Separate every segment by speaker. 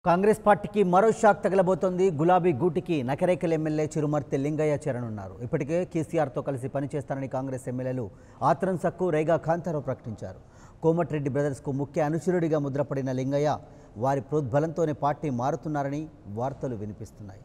Speaker 1: కాంగ్రెస్ పార్టీకి మరో షాక్ తగలబోతోంది. గులాబీ గూటికి నకరేకల్ ఎమ్మెల్యే చిరుమర్తి లింగయ్య చేరనున్నారు. ఇప్పటికే కేసీఆర్తో కలిసి పనిచేస్తారని కాంగ్రెస్ ఎమ్మెల్యేలు ఆత్రం సక్కు, రేగా కాంతారావు ప్రకటించారు. కోమటిరెడ్డి బ్రదర్స్కు ముఖ్య అనుచరుడిగా ముద్రపడిన లింగయ్య వారి ప్రోద్బలంతోనే పార్టీ మారుతున్నారని వార్తలు వినిపిస్తున్నాయి.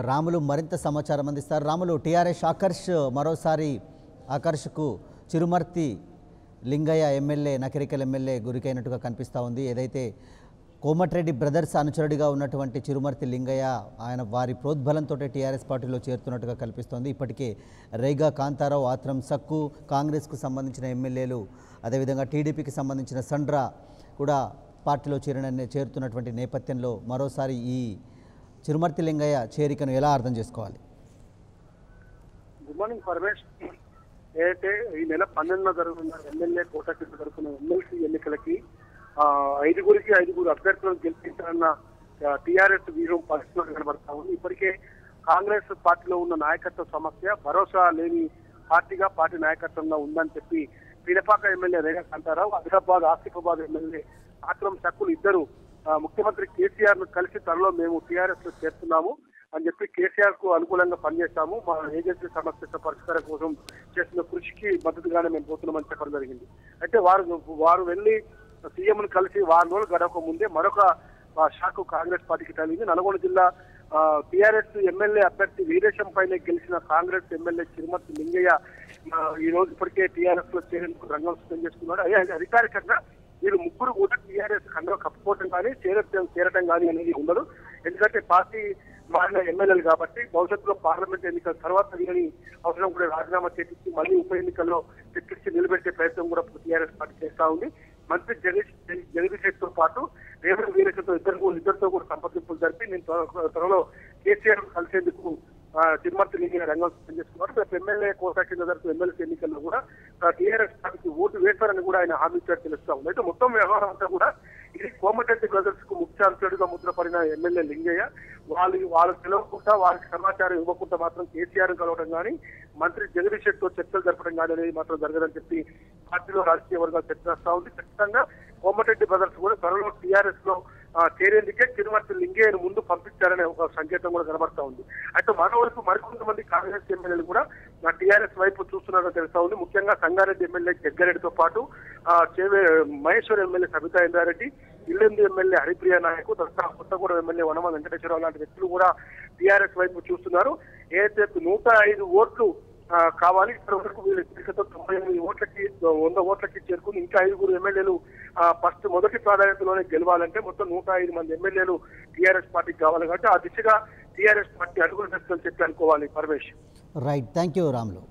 Speaker 1: రాములు మరింత సమాచారం అందిస్తారు. రాములు, టీఆర్ఎస్ మరోసారి ఆకర్షకు చిరుమర్తి లింగయ్య ఎమ్మెల్యే నకరికల్ ఎమ్మెల్యే గురికైనట్టుగా కనిపిస్తూ ఉంది. ఏదైతే కోమటిరెడ్డి బ్రదర్స్ అనుచరుడిగా ఉన్నటువంటి చిరుమర్తి లింగయ్య ఆయన వారి ప్రోద్బలంతో టీఆర్ఎస్ పార్టీలో చేరుతున్నట్టుగా కనిపిస్తోంది. ఇప్పటికే రేగా కాంతారావు, ఆత్రం సక్కు, కాంగ్రెస్కు సంబంధించిన ఎమ్మెల్యేలు, అదేవిధంగా టీడీపీకి సంబంధించిన సండ్రా కూడా పార్టీలో చేరుతున్నటువంటి నేపథ్యంలో మరోసారి ఈ చిరుమర్తి లింగయ్య చేరికను ఎలా అర్థం చేసుకోవాలి?
Speaker 2: Good morning Paramesh. ఏదైతే ఈ నెల 12న జరుగుతున్న ఎమ్మెల్యే కోటకి జరుగుతున్న ఎమ్మెల్సీ ఎన్నికలకి 5 అభ్యర్థులను గెలిపించాలన్న టీఆర్ఎస్ వ్యూహం పరిస్థితులు కనబడతా ఉంది. ఇప్పటికే కాంగ్రెస్ పార్టీలో ఉన్న నాయకత్వ సమస్య భరోసా లేని పార్టీగా పార్టీ నాయకత్వంగా ఉందని చెప్పి పినపాక ఎమ్మెల్యే రేగా కాంతారావు, ఆదిలాబాద్ ఆసిఫాబాద్ ఎమ్మెల్యే ఆత్రం సక్కులు ఇద్దరు ముఖ్యమంత్రి కేసీఆర్ ను కలిసి త్వరలో మేము టీఆర్ఎస్ లో చేస్తున్నాము అని చెప్పి కేసీఆర్ కు అనుకూలంగా పనిచేస్తాము, మా ఏజెన్సీ సమస్య పరిష్కారం కోసం చేస్తున్న కృషికి మద్దతుగానే మేము పోతున్నామని చెప్పడం జరిగింది. అయితే వారు వెళ్లి సీఎం ను కలిసి వారం రోజులు గడవక ముందే మరొక షాక్ కాంగ్రెస్ పార్టీకి తగిలింది. నల్గొండ జిల్లా టీఆర్ఎస్ ఎమ్మెల్యే అభ్యర్థి వీరేశం పైన గెలిచిన కాంగ్రెస్ ఎమ్మెల్యే చిరుమర్తి లింగయ్య ఈ రోజు ఇప్పటికే టీఆర్ఎస్ లో చేరేందుకు రంగం సిద్ధం చేసుకున్నాడు. అధికారికంగా వీరు ముగ్గురు కూడా టీఆర్ఎస్ కండవ కప్పుకోవడం కానీ చేరటం కానీ అనేది ఉండదు. ఎందుకంటే పార్టీ మారిన ఎమ్మెల్యేలు కాబట్టి భవిష్యత్తులో పార్లమెంట్ ఎన్నికల తర్వాత వీరిని అవసరం కూడా రాజీనామా చేపించి మళ్ళీ ఉప ఎన్నికల్లో తెప్పించి నిలబెట్టే ప్రయత్నం కూడా టీఆర్ఎస్ పార్టీ చేస్తా ఉంది. మంత్రి జగదీష్ తో పాటు రేవంత్ వీరేశంతో ఇద్దరితో కూడా సంప్రదింపులు జరిపి నేను త్వరలో కేసీఆర్ కలిసేందుకు చిరుమర్తి లింగయ్య రంగం సిద్ధం చేసుకున్నారు. రేపు ఎమ్మెల్యే కోటా కింద జరుగుతున్న ఎమ్మెల్సీ ఎన్నికల్లో కూడా టీఆర్ఎస్ పార్టీకి ఓటు వేస్తారని కూడా ఆయన హామీ ఇచ్చారు తెలుస్తా ఉంది. అయితే మొత్తం వ్యవహారం అంతా కూడా ఇది కోమటిరెడ్డి బ్రదర్స్ కు ముఖ్య అనుచరుడిగా ముద్రపడిన ఎమ్మెల్యే లింగయ్య వాళ్ళు తెలియకుండా వారికి సమాచారం ఇవ్వకుండా మాత్రం కేసీఆర్ కలవడం కానీ మంత్రి జగదీష్ తో చర్చలు జరపడం కానీ అనేది మాత్రం జరగదని చెప్పి పార్టీలో రాజకీయ వర్గాలు చర్చిస్తా ఉంది. ఖచ్చితంగా కోమటిరెడ్డి బ్రదర్స్ కూడా త్వరలో టీఆర్ఎస్ లో చేరేందుకే చిరుమర్తి లింగయ్యను ముందు పంపించారనే ఒక సంకేతం కూడా కనబడతా ఉంది. అయితే మరోవైపు మరికొంతమంది కాంగ్రెస్ ఎమ్మెల్యేలు కూడా టీఆర్ఎస్ వైపు చూస్తున్నారని తెలుస్తా ఉంది. ముఖ్యంగా సంగారెడ్డి ఎమ్మెల్యే జగ్గారెడ్డితో పాటు Maheshwar MLA Sabitha Indra Reddy, Yellandu MLA Haripriya Nayak, Kothagudem MLA Vanama Venkateswararao లాంటి వ్యక్తులు కూడా టీఆర్ఎస్ వైపు చూస్తున్నారు. ఏదైతే 105 ఓట్లు కావాలి, ఇప్పటి వరకు వీళ్ళు 98 ఓట్లకి 100 ఓట్లకి చేరుకుని ఇంకా 5 ఎమ్మెల్యేలు మొదటి ప్రాధాన్యతలోనే గెలవాలంటే మొత్తం 105 మంది ఎమ్మెల్యేలు టీఆర్ఎస్ పార్టీకి కావాలి. కాబట్టి ఆ దిశగా టీఆర్ఎస్ పార్టీ అడుగులు వేస్తుందని చెప్పి అనుకోవాలి. Paramesh.
Speaker 1: Right, thank you Ramulu.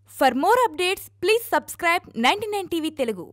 Speaker 3: For more updates, please subscribe 99 TV Telugu.